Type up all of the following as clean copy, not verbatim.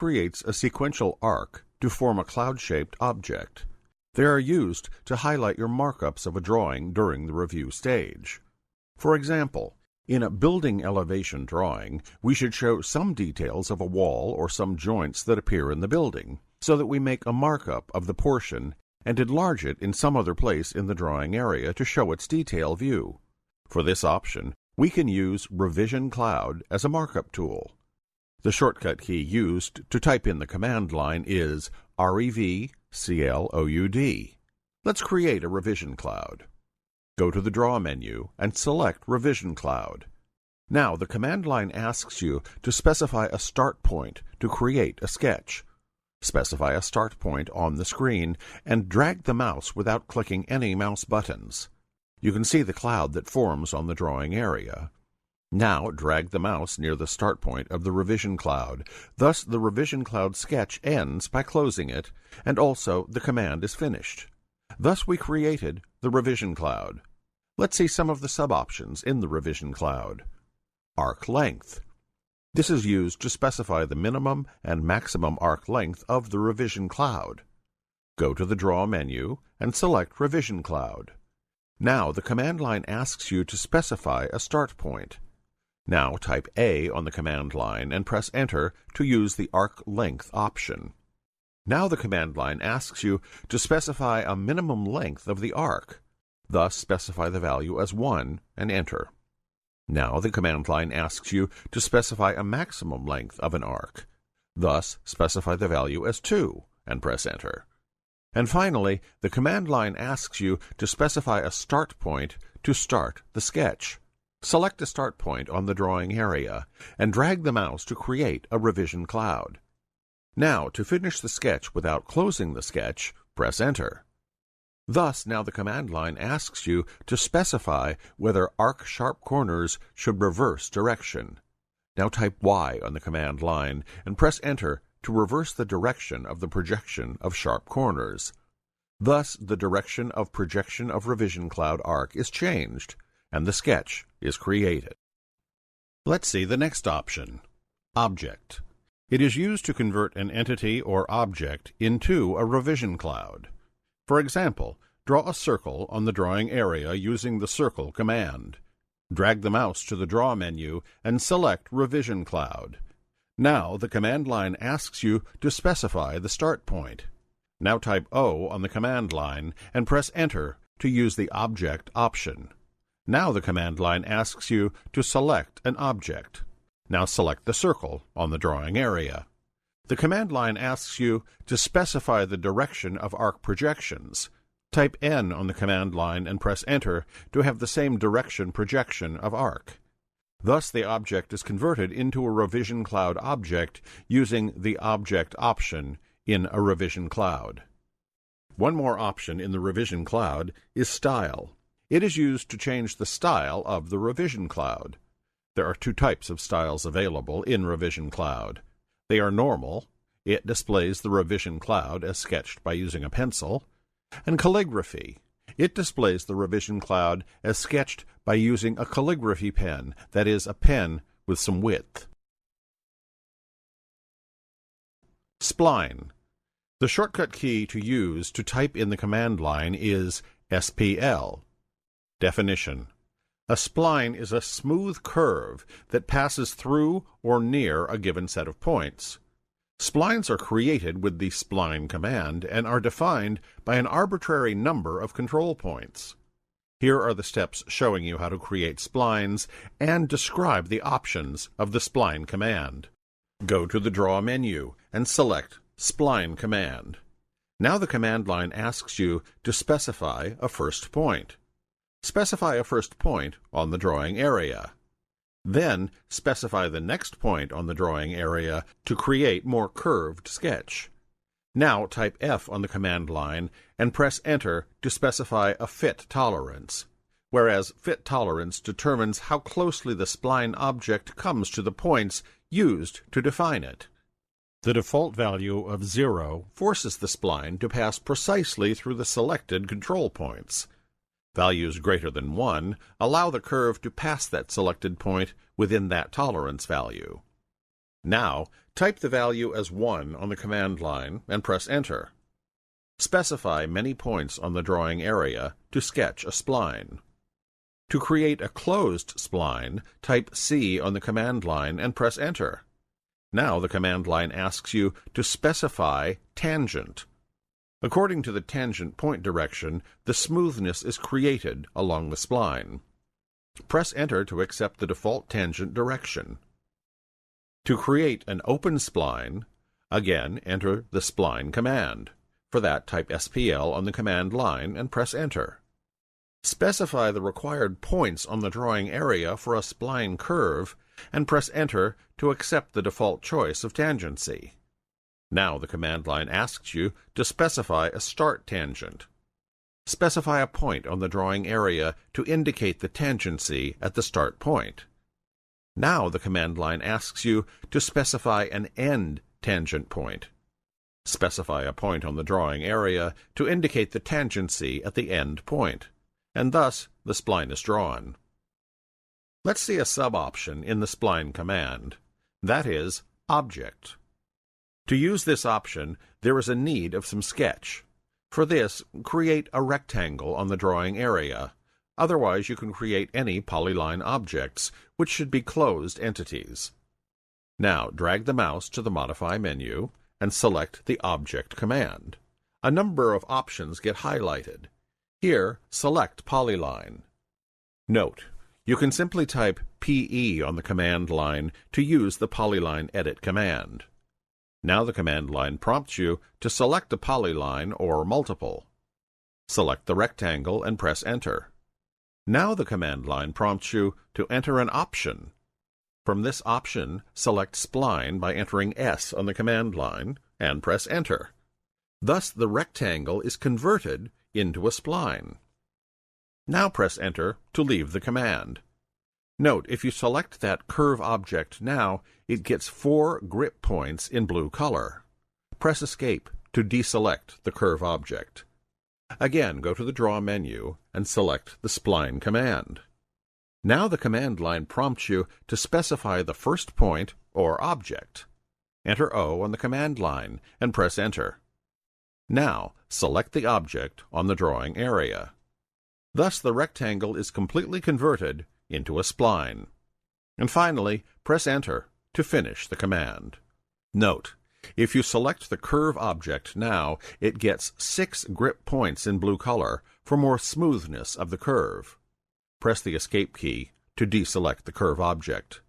creates a sequential arc to form a cloud-shaped object. They are used to highlight your markups of a drawing during the review stage. For example, in a building elevation drawing, we should show some details of a wall or some joints that appear in the building, so that we make a markup of the portion and enlarge it in some other place in the drawing area to show its detail view. For this option, we can use Revision Cloud as a markup tool. The shortcut key used to type in the command line is REVCLOUD. Let's create a revision cloud. Go to the Draw menu and select Revision Cloud. Now the command line asks you to specify a start point to create a sketch. Specify a start point on the screen and drag the mouse without clicking any mouse buttons. You can see the cloud that forms on the drawing area. Now drag the mouse near the start point of the revision cloud. Thus the revision cloud sketch ends by closing it, and also the command is finished. Thus we created the revision cloud. Let's see some of the sub-options in the revision cloud. Arc length. This is used to specify the minimum and maximum arc length of the revision cloud. Go to the Draw menu and select Revision Cloud. Now the command line asks you to specify a start point. Now type A on the command line and press Enter to use the arc length option. Now the command line asks you to specify a minimum length of the arc. Thus specify the value as 1 and Enter. Now the command line asks you to specify a maximum length of an arc. Thus specify the value as 2 and press Enter. And finally, the command line asks you to specify a start point to start the sketch. Select a start point on the drawing area and drag the mouse to create a revision cloud. Now, to finish the sketch without closing the sketch, press Enter. Thus, now the command line asks you to specify whether arc sharp corners should reverse direction. Now type Y on the command line and press Enter to reverse the direction of the projection of sharp corners. Thus, the direction of projection of revision cloud arc is changed, and the sketch is created. Let's see the next option, Object. It is used to convert an entity or object into a revision cloud. For example, draw a circle on the drawing area using the Circle command. Drag the mouse to the Draw menu and select Revision Cloud. Now the command line asks you to specify the start point. Now type O on the command line and press Enter to use the Object option. Now the command line asks you to select an object. Now select the circle on the drawing area. The command line asks you to specify the direction of arc projections. Type N on the command line and press Enter to have the same direction projection of arc. Thus the object is converted into a revision cloud object using the Object option in a revision cloud. One more option in the revision cloud is Style. It is used to change the style of the revision cloud. There are two types of styles available in Revision Cloud. They are Normal. It displays the revision cloud as sketched by using a pencil. And Calligraphy. It displays the revision cloud as sketched by using a calligraphy pen, that is, a pen with some width. Spline. The shortcut key to use to type in the command line is SPL. Definition. A spline is a smooth curve that passes through or near a given set of points. Splines are created with the spline command and are defined by an arbitrary number of control points. Here are the steps showing you how to create splines and describe the options of the spline command. Go to the Draw menu and select Spline command. Now the command line asks you to specify a first point. Specify a first point on the drawing area. Then specify the next point on the drawing area to create more curved sketch. Now type F on the command line and press Enter to specify a fit tolerance, whereas fit tolerance determines how closely the spline object comes to the points used to define it. The default value of 0 forces the spline to pass precisely through the selected control points. Values greater than 1 allow the curve to pass that selected point within that tolerance value. Now, type the value as 1 on the command line and press Enter. Specify many points on the drawing area to sketch a spline. To create a closed spline, type C on the command line and press Enter. Now the command line asks you to specify tangent. According to the tangent point direction, the smoothness is created along the spline. Press Enter to accept the default tangent direction. To create an open spline, again enter the spline command. For that, type SPL on the command line and press Enter. Specify the required points on the drawing area for a spline curve and press Enter to accept the default choice of tangency. Now the command line asks you to specify a start tangent. Specify a point on the drawing area to indicate the tangency at the start point. Now the command line asks you to specify an end tangent point. Specify a point on the drawing area to indicate the tangency at the end point, and thus the spline is drawn. Let's see a sub-option in the spline command. That is, Object. To use this option, there is a need of some sketch. For this, create a rectangle on the drawing area. Otherwise, you can create any polyline objects, which should be closed entities. Now, drag the mouse to the Modify menu and select the Object command. A number of options get highlighted. Here, select Polyline. Note, you can simply type PE on the command line to use the Polyline Edit command. Now the command line prompts you to select a polyline or multiple. Select the rectangle and press Enter. Now the command line prompts you to enter an option. From this option, select Spline by entering S on the command line and press Enter. Thus the rectangle is converted into a spline. Now press Enter to leave the command. Note, if you select that curve object now, it gets 4 grip points in blue color. Press Escape to deselect the curve object. Again, go to the Draw menu and select the Spline command. Now the command line prompts you to specify the first point or object. Enter O on the command line and press Enter. Now, select the object on the drawing area. Thus the rectangle is completely converted into a spline. And finally, press Enter to finish the command. Note, if you select the curve object now, it gets 6 grip points in blue color for more smoothness of the curve. Press the Escape key to deselect the curve object.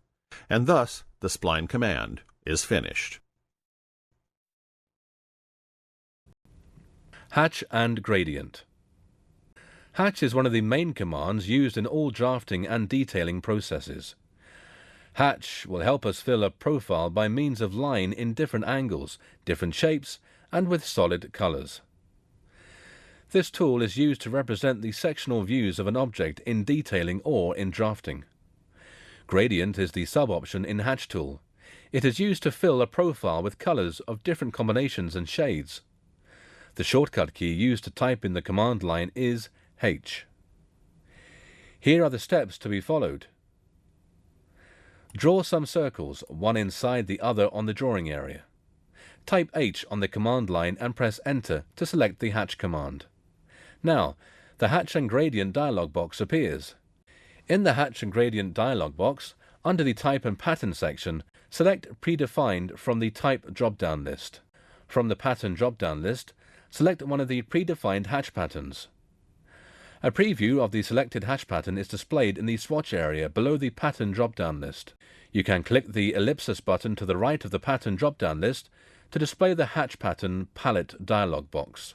And thus, the spline command is finished. Hatch and Gradient. Hatch is one of the main commands used in all drafting and detailing processes. Hatch will help us fill a profile by means of line in different angles, different shapes, and with solid colors. This tool is used to represent the sectional views of an object in detailing or in drafting. Gradient is the sub-option in Hatch tool. It is used to fill a profile with colors of different combinations and shades. The shortcut key used to type in the command line is H. Here are the steps to be followed. Draw some circles, one inside the other on the drawing area. Type H on the command line and press Enter to select the Hatch command. Now, the Hatch and Gradient dialog box appears. In the Hatch and Gradient dialog box, under the Type and Pattern section, select Predefined from the Type drop-down list. From the Pattern drop-down list, select one of the predefined hatch patterns. A preview of the selected hatch pattern is displayed in the swatch area below the Pattern drop-down list. You can click the ellipsis button to the right of the Pattern drop-down list to display the Hatch Pattern Palette dialog box.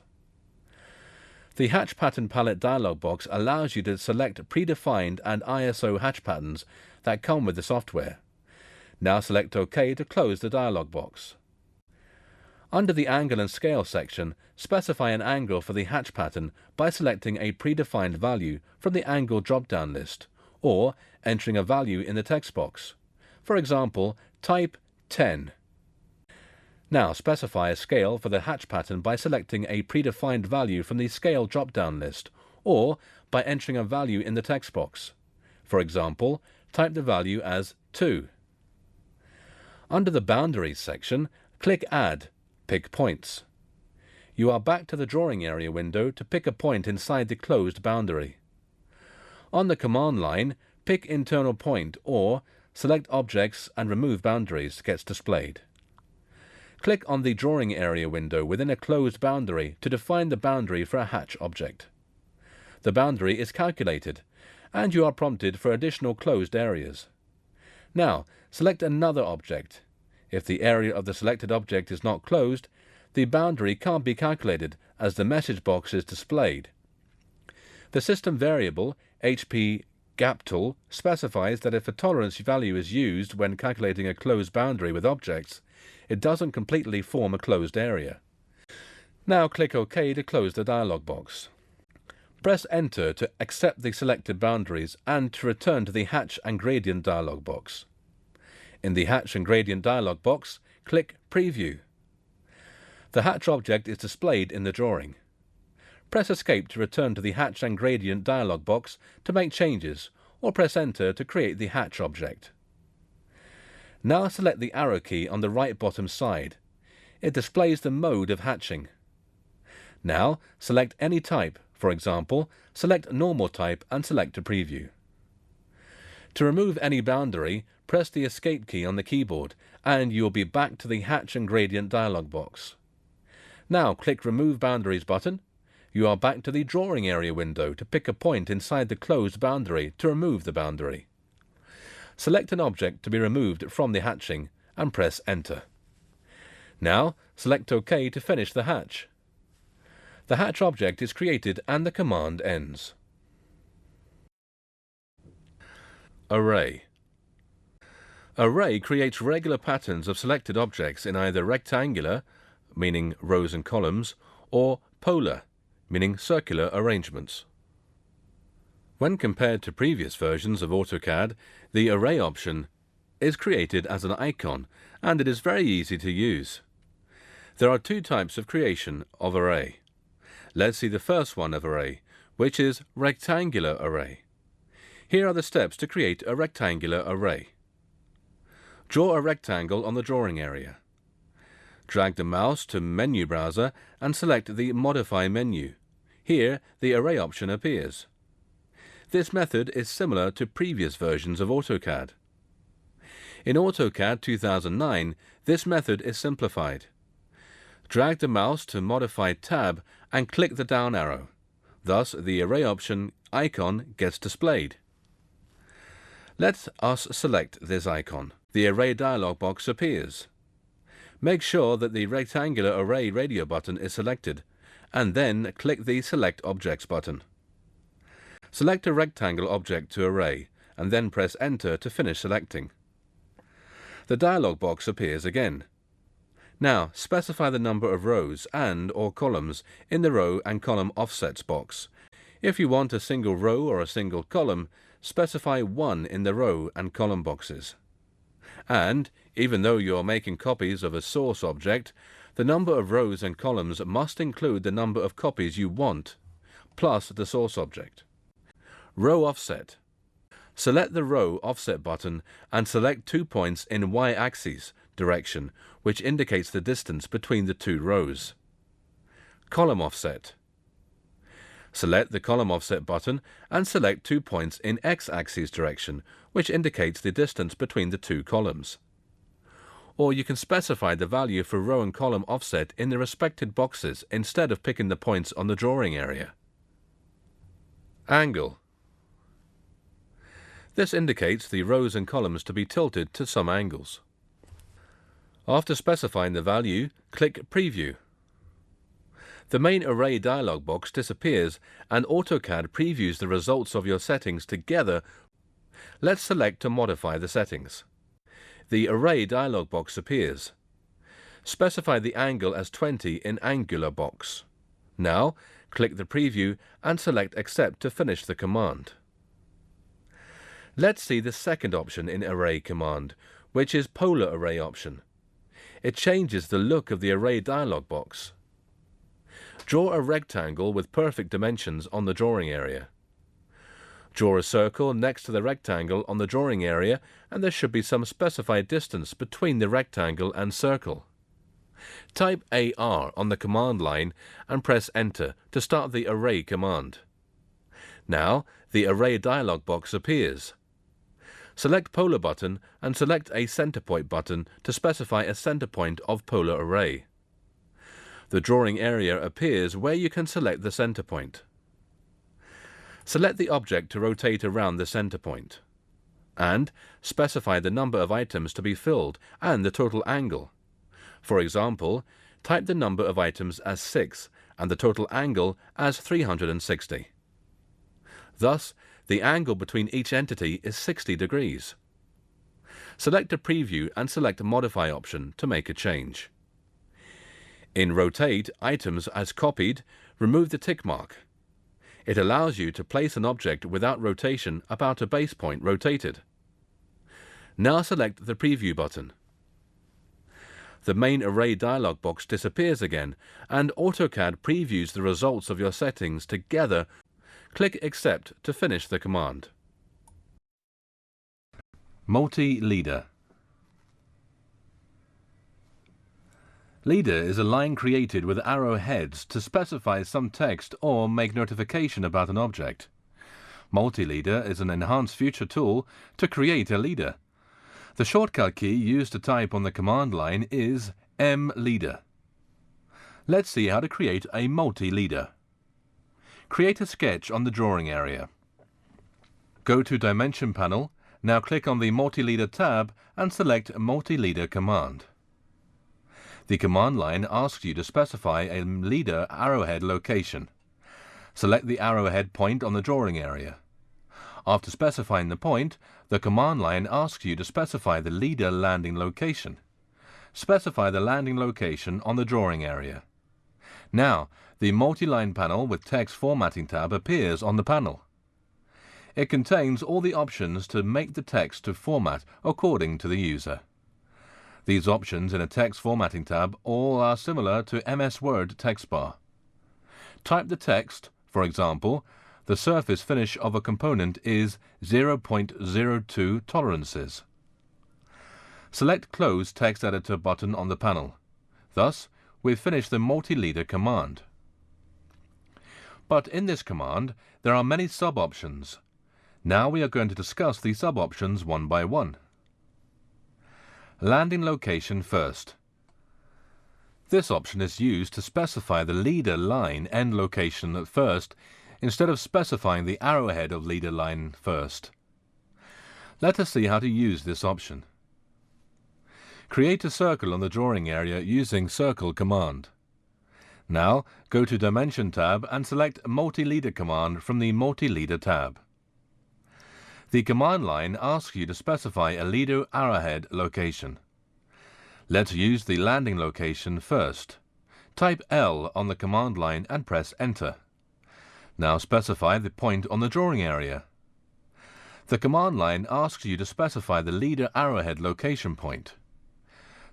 The Hatch Pattern Palette dialog box allows you to select predefined and ISO hatch patterns that come with the software. Now select OK to close the dialog box. Under the Angle and Scale section, specify an angle for the hatch pattern by selecting a predefined value from the Angle drop-down list, or entering a value in the text box. For example, type 10. Now specify a scale for the hatch pattern by selecting a predefined value from the Scale drop-down list, or by entering a value in the text box. For example, type the value as 2. Under the Boundaries section, click Add, pick Points. You are back to the drawing area window to pick a point inside the closed boundary. On the command line, pick Internal Point or select Objects and Remove Boundaries gets displayed. Click on the drawing area window within a closed boundary to define the boundary for a hatch object. The boundary is calculated, and you are prompted for additional closed areas. Now, select another object. If the area of the selected object is not closed, the boundary can't be calculated as the message box is displayed. The system variable, HP GapTool, specifies that if a tolerance value is used when calculating a closed boundary with objects, it doesn't completely form a closed area. Now click OK to close the dialog box. Press Enter to accept the selected boundaries and to return to the Hatch and Gradient dialog box. In the Hatch and Gradient dialog box, click Preview. The hatch object is displayed in the drawing. Press Escape to return to the Hatch and Gradient dialog box to make changes, or press Enter to create the hatch object. Now select the arrow key on the right bottom side. It displays the mode of hatching. Now select any type, for example, select Normal Type and select to preview. To remove any boundary, press the Escape key on the keyboard and you will be back to the Hatch and Gradient dialog box. Now click Remove Boundaries button. You are back to the drawing area window to pick a point inside the closed boundary to remove the boundary. Select an object to be removed from the hatching and press Enter. Now select OK to finish the hatch. The hatch object is created and the command ends. Array. Array creates regular patterns of selected objects in either rectangular, meaning rows and columns, or polar, meaning circular arrangements. When compared to previous versions of AutoCAD, the Array option is created as an icon, and it is very easy to use. There are two types of creation of array. Let's see the first one of array, which is rectangular array. Here are the steps to create a rectangular array. Draw a rectangle on the drawing area. Drag the mouse to Menu Browser and select the Modify menu. Here, the Array option appears. This method is similar to previous versions of AutoCAD. In AutoCAD 2009, this method is simplified. Drag the mouse to Modified tab and click the down arrow. Thus, the Array option icon gets displayed. Let us select this icon. The Array dialog box appears. Make sure that the rectangular array radio button is selected, and then click the Select Objects button. Select a rectangle object to array, and then press Enter to finish selecting. The dialog box appears again. Now specify the number of rows and/or columns in the row and column offsets box. If you want a single row or a single column, specify 1 in the row and column boxes. And, even though you are making copies of a source object, the number of rows and columns must include the number of copies you want, plus the source object. Row Offset. Select the Row Offset button and select 2 points in Y-axis direction, which indicates the distance between the two rows. Column Offset. Select the Column Offset button and select 2 points in X-axis direction, which indicates the distance between the two columns. Or you can specify the value for row and column offset in the respected boxes instead of picking the points on the drawing area. Angle. This indicates the rows and columns to be tilted to some angles. After specifying the value, click Preview. The main Array dialog box disappears and AutoCAD previews the results of your settings together. Let's select to modify the settings. The Array dialog box appears. Specify the angle as 20 in Angular box. Now, click the preview and select Accept to finish the command. Let's see the second option in Array command, which is Polar Array option. It changes the look of the Array dialog box. Draw a rectangle with perfect dimensions on the drawing area. Draw a circle next to the rectangle on the drawing area, and there should be some specified distance between the rectangle and circle. Type AR on the command line and press Enter to start the Array command. Now, the Array dialog box appears. Select Polar button and select a center point button to specify a center point of polar array. The drawing area appears where you can select the center point. Select the object to rotate around the center point, and specify the number of items to be filled and the total angle. For example, type the number of items as 6 and the total angle as 360. Thus, the angle between each entity is 60 degrees. Select a preview and select a Modify option to make a change. In Rotate Items as Copied, remove the tick mark. It allows you to place an object without rotation about a base point rotated. Now select the Preview button. The main Array dialog box disappears again, and AutoCAD previews the results of your settings together. Click Accept to finish the command. Multi-leader. Leader is a line created with arrowheads to specify some text or make notification about an object. Multi-leader is an enhanced feature tool to create a leader. The shortcut key used to type on the command line is M-leader. Let's see how to create a multi-leader. Create a sketch on the drawing area. Go to Dimension panel. Now click on the Multi-leader tab and select Multi-leader command. The command line asks you to specify a leader arrowhead location. Select the arrowhead point on the drawing area. After specifying the point, the command line asks you to specify the leader landing location. Specify the landing location on the drawing area. Now, the multi-line panel with text formatting tab appears on the panel. It contains all the options to make the text to format according to the user. These options in a text formatting tab all are similar to MS Word text bar. Type the text, for example, the surface finish of a component is 0.02 tolerances. Select Close Text Editor button on the panel. Thus, we've finished the multi-leader command. But in this command, there are many sub-options. Now we are going to discuss the sub-options one by one. Landing location first. This option is used to specify the leader line end location at first, instead of specifying the arrowhead of leader line first. Let us see how to use this option. Create a circle on the drawing area using Circle command. Now go to Dimension tab and select Multi-leader command from the Multi-leader tab. The command line asks you to specify a leader arrowhead location. Let's use the landing location first. Type L on the command line and press Enter. Now specify the point on the drawing area. The command line asks you to specify the leader arrowhead location point.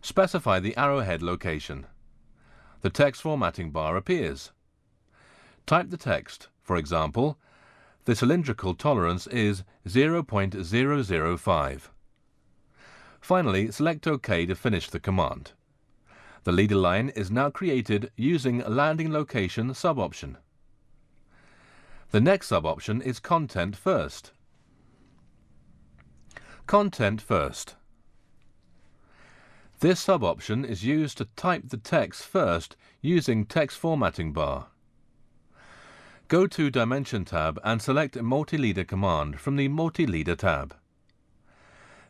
Specify the arrowhead location. The text formatting bar appears. Type the text. For example, the cylindrical tolerance is 0.005. Finally, select OK to finish the command. The leader line is now created using Landing Location sub-option. The next sub-option is Content First. Content First. This sub-option is used to type the text first using Text Formatting bar. Go to Dimension tab and select Multi-leader command from the Multi-leader tab.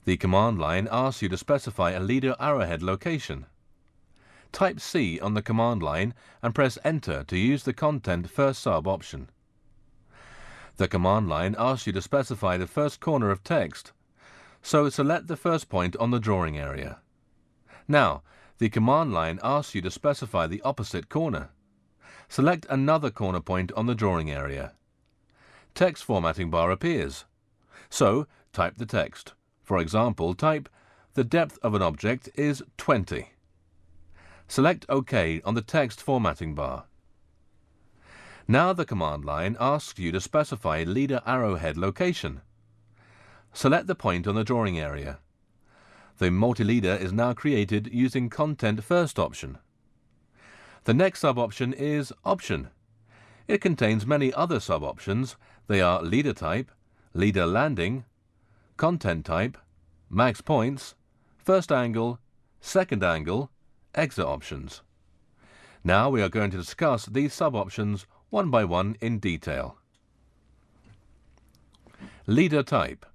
The command line asks you to specify a leader arrowhead location. Type C on the command line and press Enter to use the Content First sub-option. The command line asks you to specify the first corner of text, so select the first point on the drawing area. Now, the command line asks you to specify the opposite corner. Select another corner point on the drawing area. Text formatting bar appears. So, type the text. For example, type, the depth of an object is 20. Select OK on the text formatting bar. Now the command line asks you to specify leader arrowhead location. Select the point on the drawing area. The multi-leader is now created using Content First option. The next sub-option is Option. It contains many other sub-options. They are Leader Type, Leader Landing, Content Type, Max Points, First Angle, Second Angle, Exit options. Now we are going to discuss these sub-options one by one in detail. Leader Type.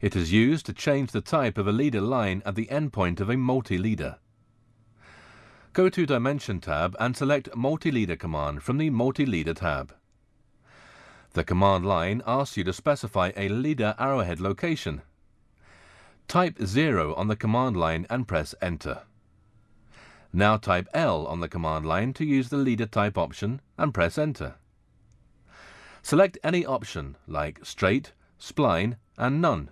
It is used to change the type of a leader line at the endpoint of a multi-leader. Go to Dimension tab and select Multi-Leader command from the Multi-Leader tab. The command line asks you to specify a leader arrowhead location. Type 0 on the command line and press Enter. Now type L on the command line to use the leader type option and press Enter. Select any option like Straight, Spline and None.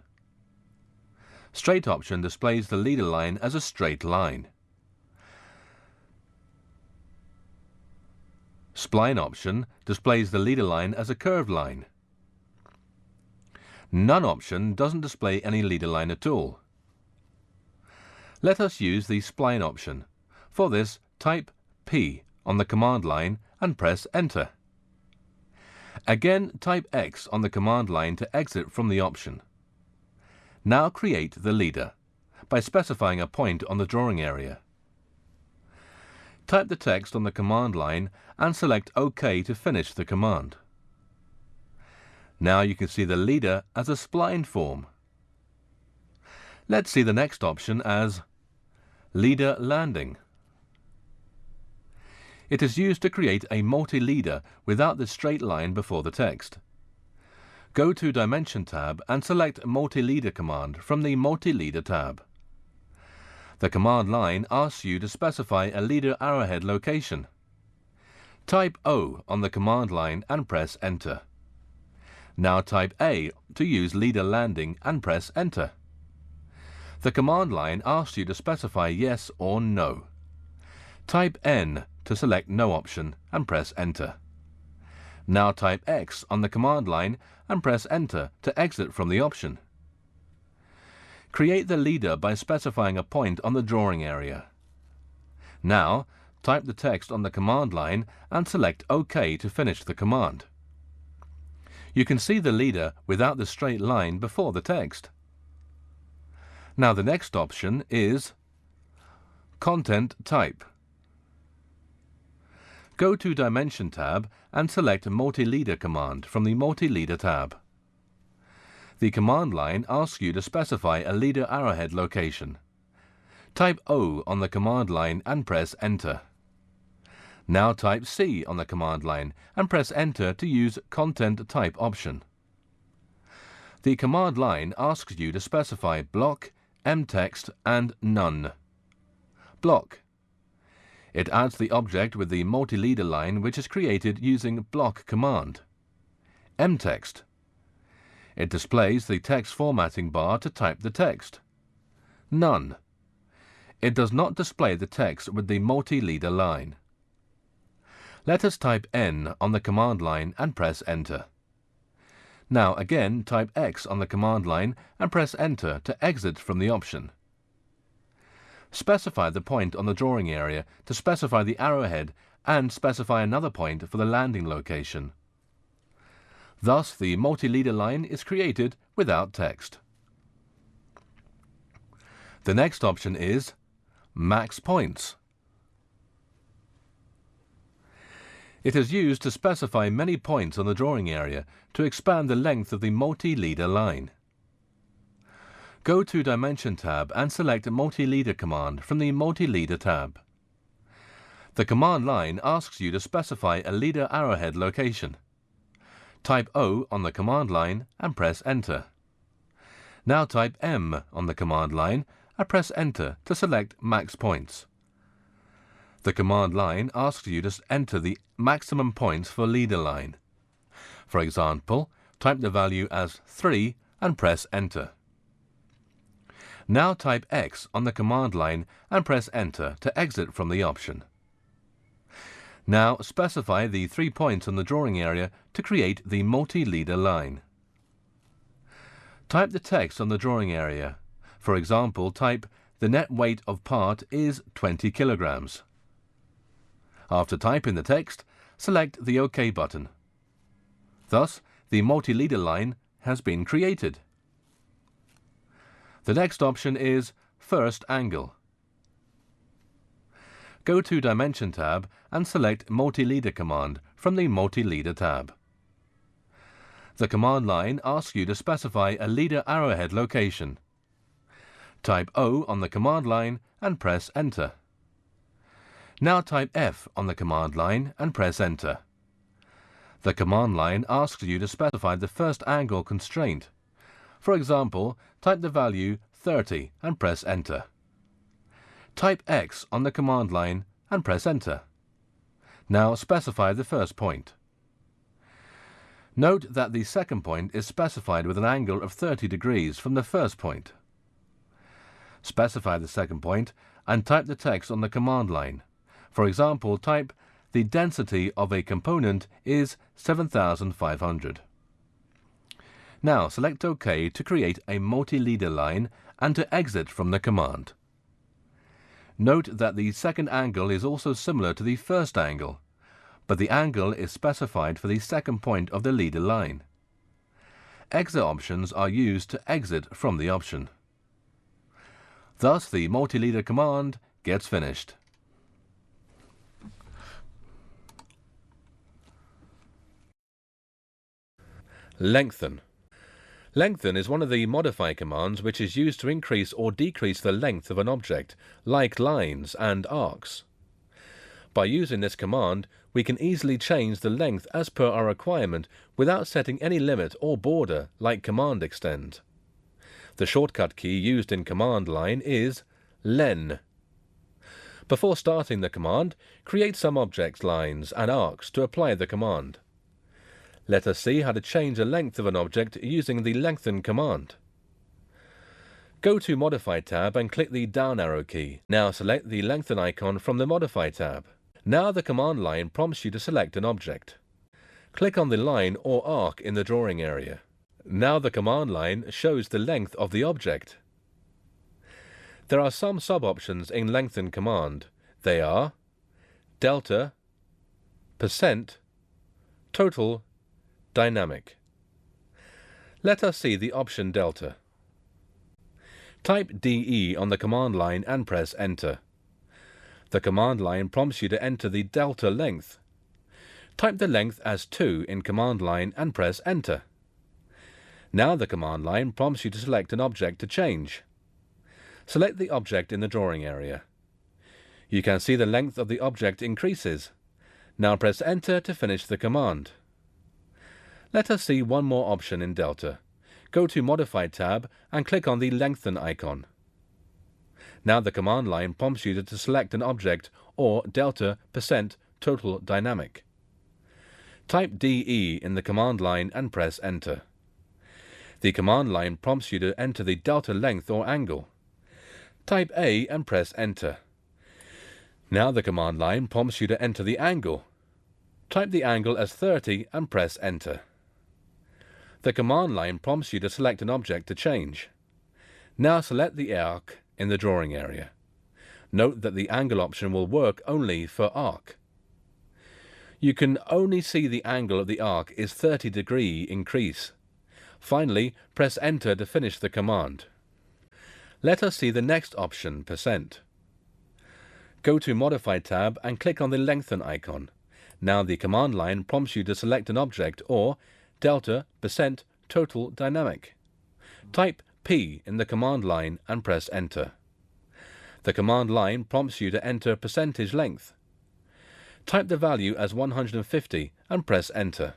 Straight option displays the leader line as a straight line. Spline option displays the leader line as a curved line. None option doesn't display any leader line at all. Let us use the Spline option. For this, type P on the command line and press Enter. Again, type X on the command line to exit from the option. Now create the leader by specifying a point on the drawing area. Type the text on the command line and select OK to finish the command. Now you can see the leader as a spline form. Let's see the next option as Leader Landing. It is used to create a multi-leader without the straight line before the text. Go to Dimension tab and select Multi-Leader command from the Multi-Leader tab. The command line asks you to specify a leader arrowhead location. Type O on the command line and press Enter. Now type A to use Leader Landing and press Enter. The command line asks you to specify yes or no. Type N to select No option and press Enter. Now type X on the command line and press Enter to exit from the option. Create the leader by specifying a point on the drawing area. Now, type the text on the command line and select OK to finish the command. You can see the leader without the straight line before the text. Now the next option is Content Type. Go to Dimension tab and select Multi-Leader command from the Multi-Leader tab. The command line asks you to specify a leader arrowhead location. Type O on the command line and press Enter. Now type C on the command line and press Enter to use Content Type option. The command line asks you to specify Block, mText and None. Block. It adds the object with the multi-leader line which is created using Block command. mText. It displays the text formatting bar to type the text. None. It does not display the text with the multi-leader line. Let us type N on the command line and press Enter. Now again type X on the command line and press Enter to exit from the option. Specify the point on the drawing area to specify the arrowhead and specify another point for the landing location. Thus the multi-leader line is created without text. The next option is Max Points. It is used to specify many points on the drawing area to expand the length of the multi-leader line. Go to Dimension tab and select Multi-Leader command from the Multi-Leader tab. The command line asks you to specify a leader arrowhead location. Type O on the command line and press Enter. Now type M on the command line and press Enter to select Max Points. The command line asks you to enter the maximum points for leader line. For example, type the value as 3 and press Enter. Now type X on the command line and press Enter to exit from the option. Now specify the 3 points on the drawing area to create the multi-leader line. Type the text on the drawing area. For example, type "The net weight of part is 20 kilograms." After typing the text, select the OK button. Thus, the multi-leader line has been created. The next option is First Angle. Go to Dimension tab and select Multi-Leader command from the Multi-Leader tab. The command line asks you to specify a leader arrowhead location. Type O on the command line and press Enter. Now type F on the command line and press Enter. The command line asks you to specify the first angle constraint. For example, type the value 30 and press Enter. Type X on the command line and press Enter. Now specify the first point. Note that the second point is specified with an angle of 30 degrees from the first point. Specify the second point and type the text on the command line. For example, type "The density of a component is 7,500. Now select OK to create a multi-leader line and to exit from the command. Note that the second angle is also similar to the first angle, but the angle is specified for the second point of the leader line. Exit options are used to exit from the option. Thus, the multi-leader command gets finished. Lengthen. Lengthen is one of the modify commands which is used to increase or decrease the length of an object, like lines and arcs. By using this command, we can easily change the length as per our requirement without setting any limit or border like command extend. The shortcut key used in command line is len. Before starting the command, create some object lines and arcs to apply the command. Let us see how to change the length of an object using the lengthen command. Go to Modify tab and click the down arrow key. Now select the lengthen icon from the Modify tab. Now the command line prompts you to select an object. Click on the line or arc in the drawing area. Now the command line shows the length of the object. There are some sub-options in lengthen command. They are delta, percent, total, dynamic. Let us see the option delta. Type DE on the command line and press Enter. The command line prompts you to enter the delta length. Type the length as 2 in command line and press Enter. Now the command line prompts you to select an object to change. Select the object in the drawing area. You can see the length of the object increases. Now press Enter to finish the command. Let us see one more option in delta. Go to Modify tab and click on the lengthen icon. Now the command line prompts you to select an object or delta, percent, total, dynamic. Type DE in the command line and press Enter. The command line prompts you to enter the delta length or angle. Type A and press Enter. Now the command line prompts you to enter the angle. Type the angle as 30 and press Enter. The command line prompts you to select an object to change. Now select the arc in the drawing area. Note that the angle option will work only for arc. You can only see the angle of the arc is 30-degree increase. Finally, press Enter to finish the command. Let us see the next option, percent. Go to Modify tab and click on the lengthen icon. Now the command line prompts you to select an object or delta, percent, total, dynamic. Type P in the command line and press Enter. The command line prompts you to enter percentage length. Type the value as 150 and press Enter.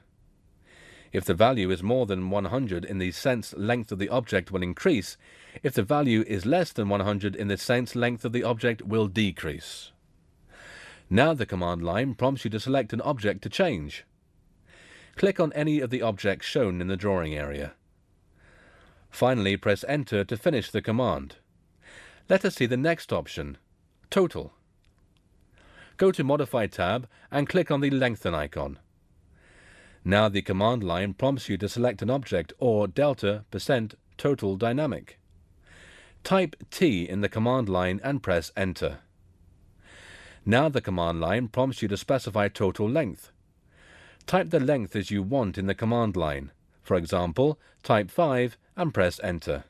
If the value is more than 100 in the sense length of the object will increase. If the value is less than 100 in the sense length of the object will decrease. Now the command line prompts you to select an object to change. Click on any of the objects shown in the drawing area. Finally, press Enter to finish the command. Let us see the next option, total. Go to Modify tab and click on the Lengthen icon. Now the command line prompts you to select an object or delta % total dynamic. Type T in the command line and press Enter. Now the command line prompts you to specify total length. Type the length as you want in the command line. For example, type 5 and press Enter.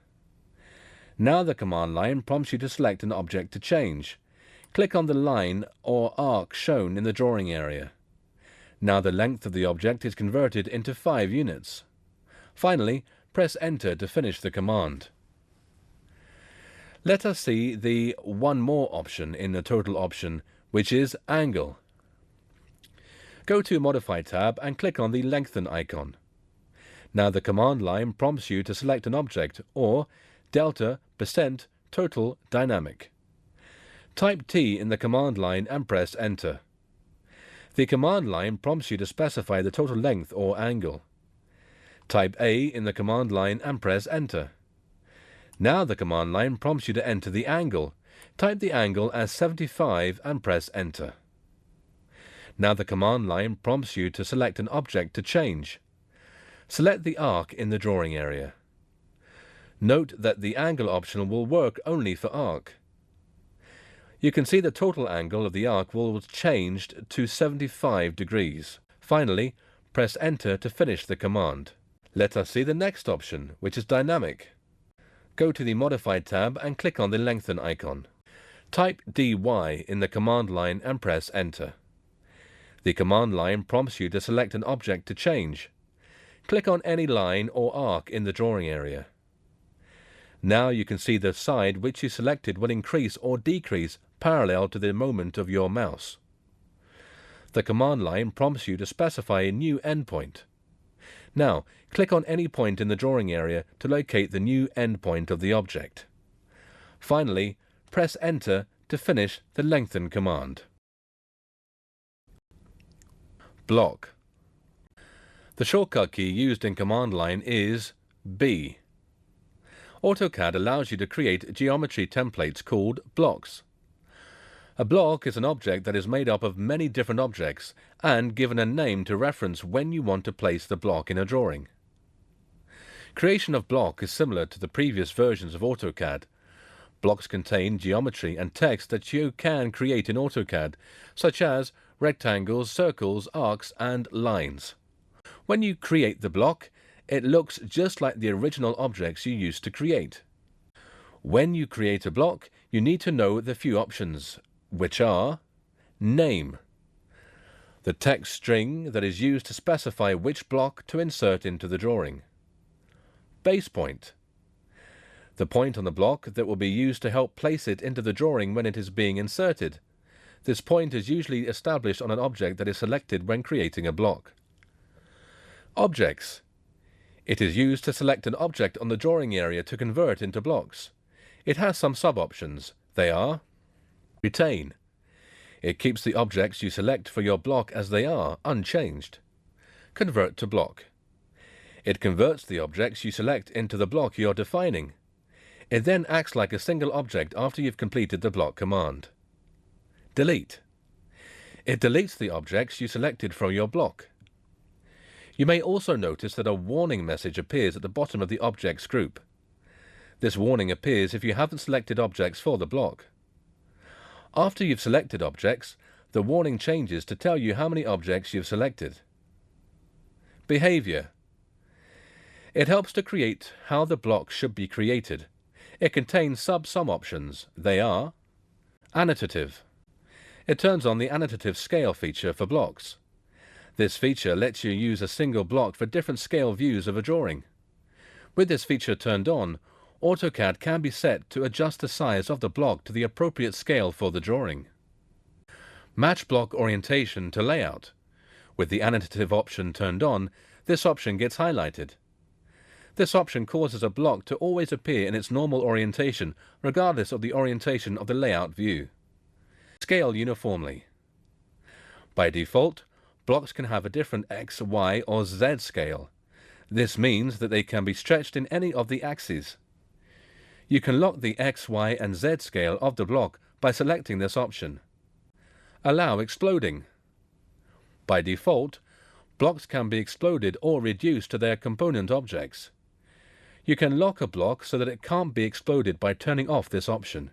Now the command line prompts you to select an object to change. Click on the line or arc shown in the drawing area. Now the length of the object is converted into 5 units. Finally, press Enter to finish the command. Let us see the one more option in the total option, which is Angle. Go to Modify tab and click on the Lengthen icon. Now the command line prompts you to select an object or delta % total dynamic. Type T in the command line and press Enter. The command line prompts you to specify the total length or angle. Type A in the command line and press Enter. Now the command line prompts you to enter the angle. Type the angle as 75 and press Enter. Now the command line prompts you to select an object to change. Select the arc in the drawing area. Note that the angle option will work only for arc. You can see the total angle of the arc will changed to 75 degrees. Finally, press Enter to finish the command. Let us see the next option, which is Dynamic. Go to the Modify tab and click on the Lengthen icon. Type DY in the command line and press Enter. The command line prompts you to select an object to change. Click on any line or arc in the drawing area. Now you can see the side which you selected will increase or decrease parallel to the movement of your mouse. The command line prompts you to specify a new endpoint. Now, click on any point in the drawing area to locate the new endpoint of the object. Finally, press Enter to finish the Lengthen command. Block. The shortcut key used in command line is B. AutoCAD allows you to create geometry templates called blocks. A block is an object that is made up of many different objects and given a name to reference when you want to place the block in a drawing. Creation of block is similar to the previous versions of AutoCAD. Blocks contain geometry and text that you can create in AutoCAD, such as rectangles, circles, arcs, and lines. When you create the block, it looks just like the original objects you used to create. When you create a block, you need to know the few options, which are Name, the text string that is used to specify which block to insert into the drawing. Base point, the point on the block that will be used to help place it into the drawing when it is being inserted. This point is usually established on an object that is selected when creating a block. Objects. It is used to select an object on the drawing area to convert into blocks. It has some sub-options. They are Retain. It keeps the objects you select for your block as they are, unchanged. Convert to block. It converts the objects you select into the block you are defining. It then acts like a single object after you've completed the block command. Delete. It deletes the objects you selected from your block. You may also notice that a warning message appears at the bottom of the objects group. This warning appears if you haven't selected objects for the block. After you've selected objects, the warning changes to tell you how many objects you've selected. Behavior. It helps to create how the block should be created. It contains sub-sum options. They are Annotative. It turns on the annotative scale feature for blocks. This feature lets you use a single block for different scale views of a drawing. With this feature turned on, AutoCAD can be set to adjust the size of the block to the appropriate scale for the drawing. Match block orientation to layout. With the annotative option turned on, this option gets highlighted. This option causes a block to always appear in its normal orientation, regardless of the orientation of the layout view. Scale uniformly. By default, blocks can have a different X, Y, or Z scale. This means that they can be stretched in any of the axes. You can lock the X, Y, and Z scale of the block by selecting this option. Allow exploding. By default, blocks can be exploded or reduced to their component objects. You can lock a block so that it can't be exploded by turning off this option.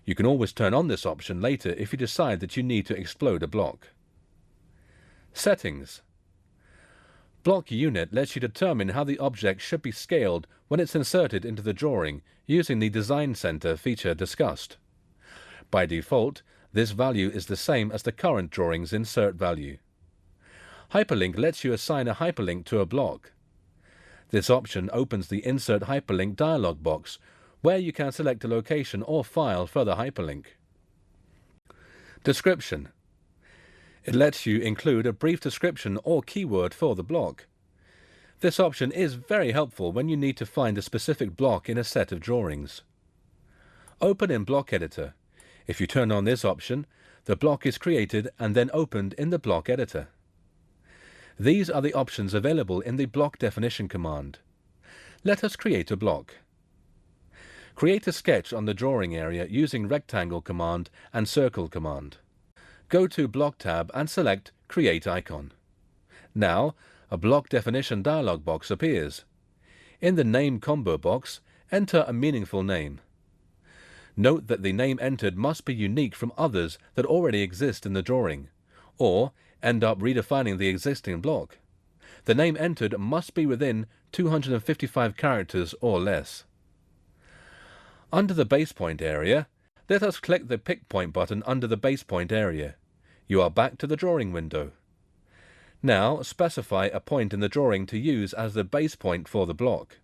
You can always turn on this option later if you decide that you need to explode a block. Settings. Block Unit lets you determine how the object should be scaled when it's inserted into the drawing using the Design Center feature discussed. By default, this value is the same as the current drawing's insert value. Hyperlink lets you assign a hyperlink to a block. This option opens the Insert Hyperlink dialog box, where you can select a location or file for the hyperlink. Description. It lets you include a brief description or keyword for the block. This option is very helpful when you need to find a specific block in a set of drawings. Open in Block Editor. If you turn on this option, the block is created and then opened in the Block Editor. These are the options available in the Block Definition command. Let us create a block. Create a sketch on the drawing area using Rectangle command and Circle command. Go to Block tab and select Create Icon. Now, a Block Definition dialog box appears. In the Name combo box, enter a meaningful name. Note that the name entered must be unique from others that already exist in the drawing, or end up redefining the existing block. The name entered must be within 255 characters or less. Under the Base Point area, let us click the Pick Point button under the Base Point area. You are back to the drawing window. Now specify a point in the drawing to use as the base point for the block.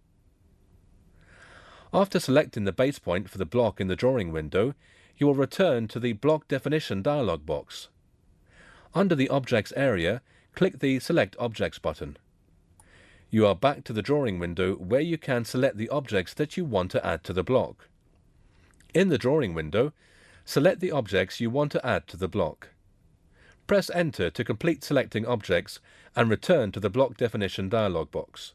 After selecting the base point for the block in the drawing window, you will return to the Block Definition dialog box. Under the Objects area, click the Select Objects button. You are back to the drawing window where you can select the objects that you want to add to the block. In the drawing window, select the objects you want to add to the block. Press Enter to complete selecting objects and return to the Block Definition dialog box.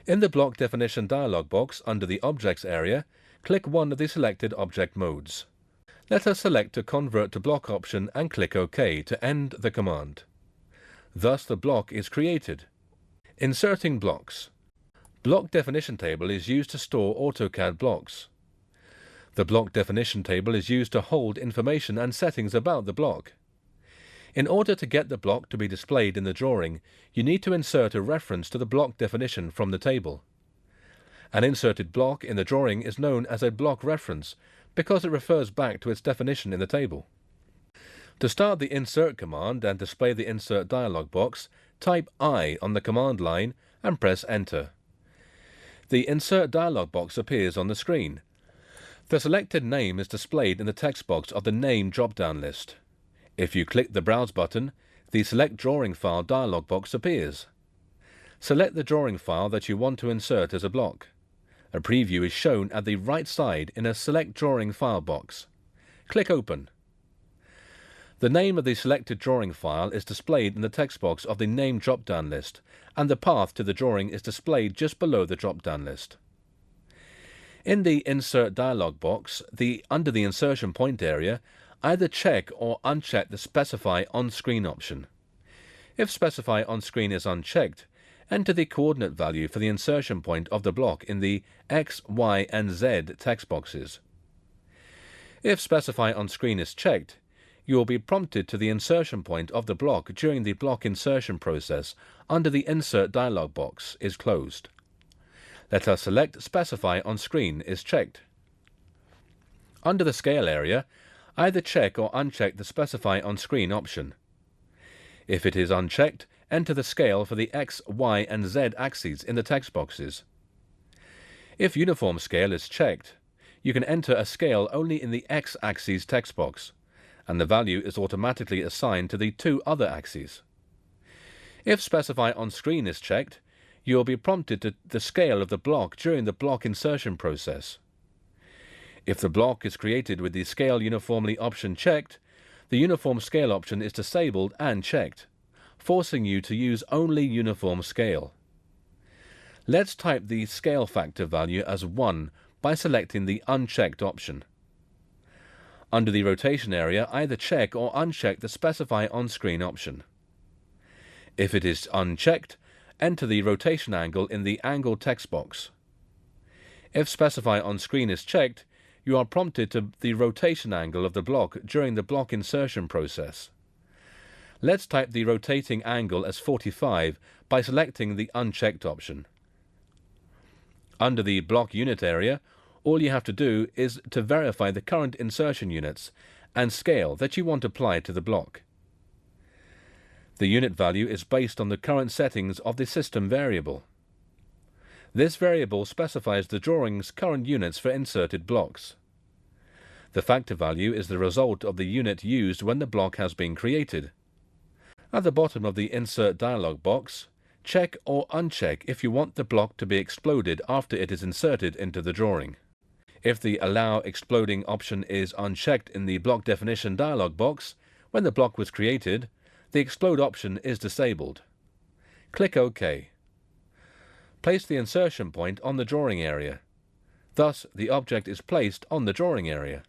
In the Block Definition dialog box under the Objects area, click one of the selected object modes. Let us select a Convert to Block option and click OK to end the command. Thus the block is created. Inserting blocks. Block Definition Table is used to store AutoCAD blocks. The Block Definition Table is used to hold information and settings about the block. In order to get the block to be displayed in the drawing, you need to insert a reference to the block definition from the table. An inserted block in the drawing is known as a block reference because it refers back to its definition in the table. To start the Insert command and display the Insert dialog box, type I on the command line and press Enter. The Insert dialog box appears on the screen. The selected name is displayed in the text box of the Name drop-down list. If you click the Browse button, the Select Drawing File dialog box appears. Select the drawing file that you want to insert as a block. A preview is shown at the right side in a Select Drawing File box. Click Open. The name of the selected drawing file is displayed in the text box of the Name drop-down list, and the path to the drawing is displayed just below the drop-down list. In the Insert dialog box, under the Insertion Point area, either check or uncheck the Specify On-Screen option. If Specify On-Screen is unchecked, enter the coordinate value for the insertion point of the block in the X, Y, and Z text boxes. If Specify On-Screen is checked, you will be prompted to the insertion point of the block during the block insertion process under the Insert dialog box is closed. Let us select Specify On-Screen is checked. Under the Scale area, either check or uncheck the Specify On-Screen option. If it is unchecked, enter the scale for the X, Y, and Z axes in the text boxes. If Uniform Scale is checked, you can enter a scale only in the X axis text box, and the value is automatically assigned to the two other axes. If Specify On-Screen is checked, you will be prompted to the scale of the block during the block insertion process. If the block is created with the Scale Uniformly option checked, the Uniform Scale option is disabled and checked, forcing you to use only Uniform Scale. Let's type the scale factor value as 1 by selecting the unchecked option. Under the rotation area, either check or uncheck the Specify on-screen option. If it is unchecked, enter the rotation angle in the Angle text box. If Specify on-screen is checked, you are prompted to the rotation angle of the block during the block insertion process. Let's type the rotating angle as 45 by selecting the unchecked option. Under the block unit area, all you have to do is to verify the current insertion units and scale that you want applied to the block. The unit value is based on the current settings of the system variable. This variable specifies the drawing's current units for inserted blocks. The factor value is the result of the unit used when the block has been created. At the bottom of the Insert dialog box, check or uncheck if you want the block to be exploded after it is inserted into the drawing. If the Allow Exploding option is unchecked in the Block Definition dialog box, when the block was created, the Explode option is disabled. Click OK. Place the insertion point on the drawing area. Thus, the object is placed on the drawing area.